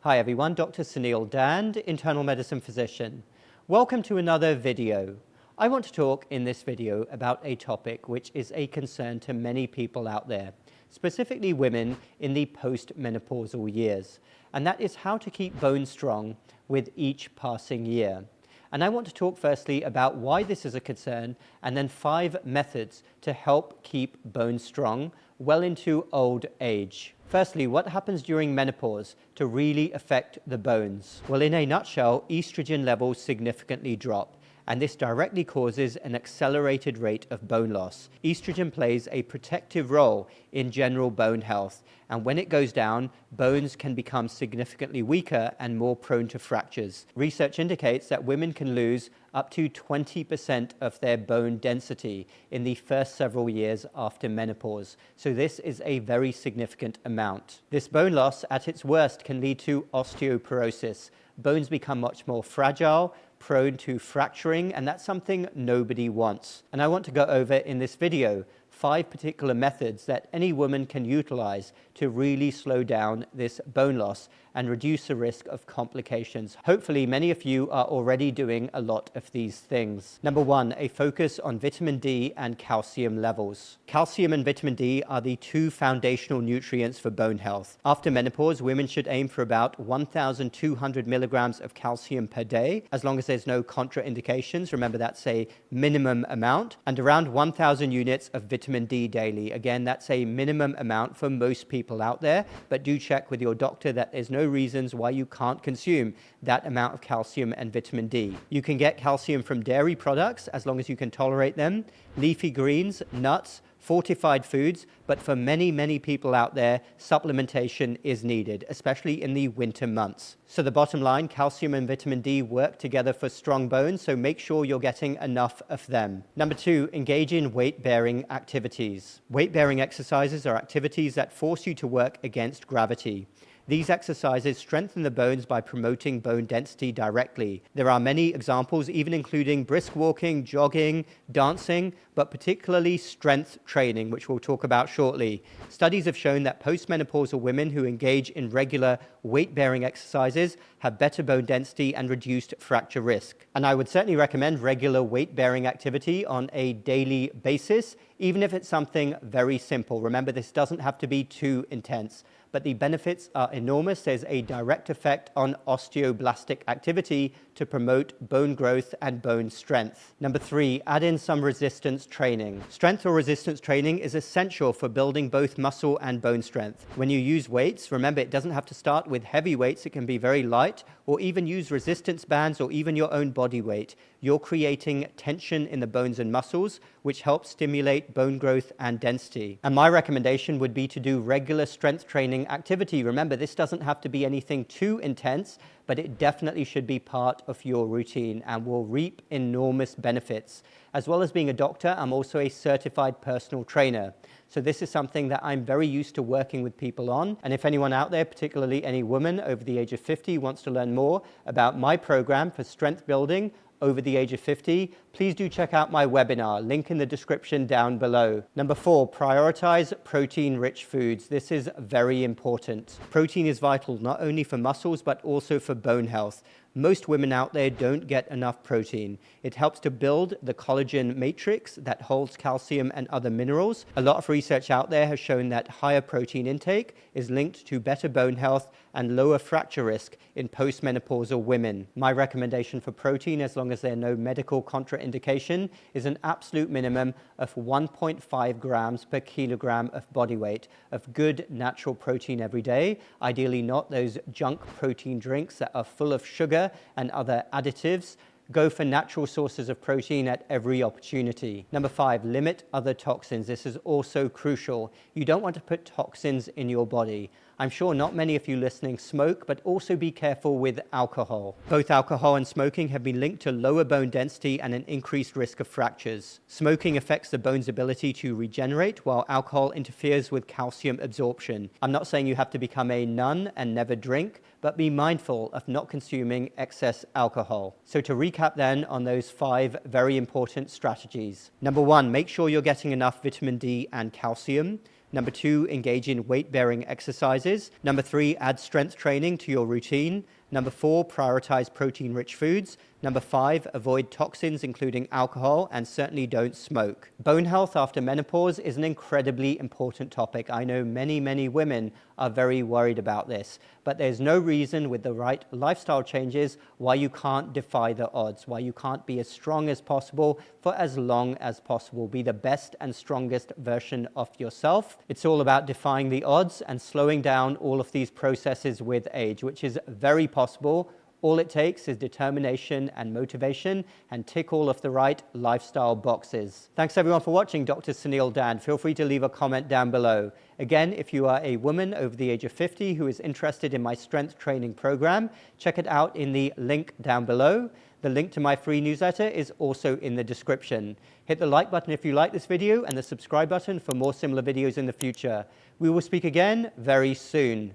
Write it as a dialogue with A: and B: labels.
A: Hi everyone, Dr. Suneel Dhand, internal medicine physician. Welcome to another video. I want to talk in this video about a topic which is a concern to many people out there, specifically women in the postmenopausal years, and that is how to keep bone strong with each passing year. And I want to talk firstly about why this is a concern, and then 5 methods to help keep bone strong well into old age. Firstly, what happens during menopause to really affect the bones? Well, in a nutshell, estrogen levels significantly drop, and this directly causes an accelerated rate of bone loss. Estrogen plays a protective role in general bone health, and when it goes down, bones can become significantly weaker and more prone to fractures. Research indicates that women can lose up to 20% of their bone density in the first several years after menopause. So this is a very significant amount. This bone loss at its worst can lead to osteoporosis. Bones become much more fragile, prone to fracturing, and that's something nobody wants. And I want to go over in this video 5 particular methods that any woman can utilize to really slow down this bone loss and reduce the risk of complications. Hopefully, many of you are already doing a lot of these things. Number 1, a focus on vitamin D and calcium levels. Calcium and vitamin D are the 2 foundational nutrients for bone health. After menopause, women should aim for about 1,200 milligrams of calcium per day, as long as there's no contraindications. Remember, that's a minimum amount, and around 1,000 units of vitamin D daily. Again, that's a minimum amount for most people out there, but do check with your doctor that there's no reasons why you can't consume that amount of calcium and vitamin D. You can get calcium from dairy products as long as you can tolerate them, leafy greens, nuts, fortified foods, but for many people out there, supplementation is needed, especially in the winter months. So the bottom line, calcium and vitamin D work together for strong bones, so make sure you're getting enough of them. Number 2, engage in weight-bearing activities. Weight-bearing exercises are activities that force you to work against gravity. These exercises strengthen the bones by promoting bone density directly. There are many examples, even including brisk walking, jogging, dancing, but particularly strength training, which we'll talk about shortly. Studies have shown that postmenopausal women who engage in regular weight-bearing exercises have better bone density and reduced fracture risk. And I would certainly recommend regular weight-bearing activity on a daily basis, even if it's something very simple. Remember, this doesn't have to be too intense, but the benefits are enormous. There's a direct effect on osteoblastic activity to promote bone growth and bone strength. Number 3, add in some resistance training. Strength or resistance training is essential for building both muscle and bone strength. When you use weights, remember, it doesn't have to start with heavy weights. It can be very light, or even use resistance bands or even your own body weight. You're creating tension in the bones and muscles, which helps stimulate bone growth and density. And my recommendation would be to do regular strength training activity. Remember, this doesn't have to be anything too intense, but it definitely should be part of your routine and will reap enormous benefits. As well as being a doctor, I'm also a certified personal trainer. So this is something that I'm very used to working with people on. And if anyone out there, particularly any woman over the age of 50, wants to learn more about my program for strength building over the age of 50, please do check out my webinar, link in the description down below. Number 4, prioritize protein-rich foods. This is very important. Protein is vital not only for muscles, but also for bone health. Most women out there don't get enough protein. It helps to build the collagen matrix that holds calcium and other minerals. A lot of research out there has shown that higher protein intake is linked to better bone health and lower fracture risk in postmenopausal women. My recommendation for protein, as long as there are no medical contraindication, is an absolute minimum of 1.5 grams per kilogram of body weight of good natural protein every day. Ideally not those junk protein drinks that are full of sugar and other additives. Go for natural sources of protein at every opportunity. Number 5, limit other toxins. This is also crucial. You don't want to put toxins in your body. I'm sure not many of you listening smoke, but also be careful with alcohol. Both alcohol and smoking have been linked to lower bone density and an increased risk of fractures. Smoking affects the bone's ability to regenerate, while alcohol interferes with calcium absorption. I'm not saying you have to become a nun and never drink, but be mindful of not consuming excess alcohol. So to recap then on those 5 very important strategies. Number 1, make sure you're getting enough vitamin D and calcium. Number 2, engage in weight-bearing exercises. Number 3, add strength training to your routine. Number 4, prioritize protein-rich foods. Number 5, avoid toxins, including alcohol, and certainly don't smoke. Bone health after menopause is an incredibly important topic. I know many women are very worried about this, but there's no reason with the right lifestyle changes why you can't defy the odds, why you can't be as strong as possible for as long as possible, be the best and strongest version of yourself. It's all about defying the odds and slowing down all of these processes with age, which is very possible. All it takes is determination and motivation, and tick all of the right lifestyle boxes. Thanks everyone for watching. Dr. Suneel Dhand. Feel free to leave a comment down below. Again, if you are a woman over the age of 50 who is interested in my strength training program, check it out in the link down below. The link to my free newsletter is also in the description. Hit the like button if you like this video and the subscribe button for more similar videos in the future. We will speak again very soon.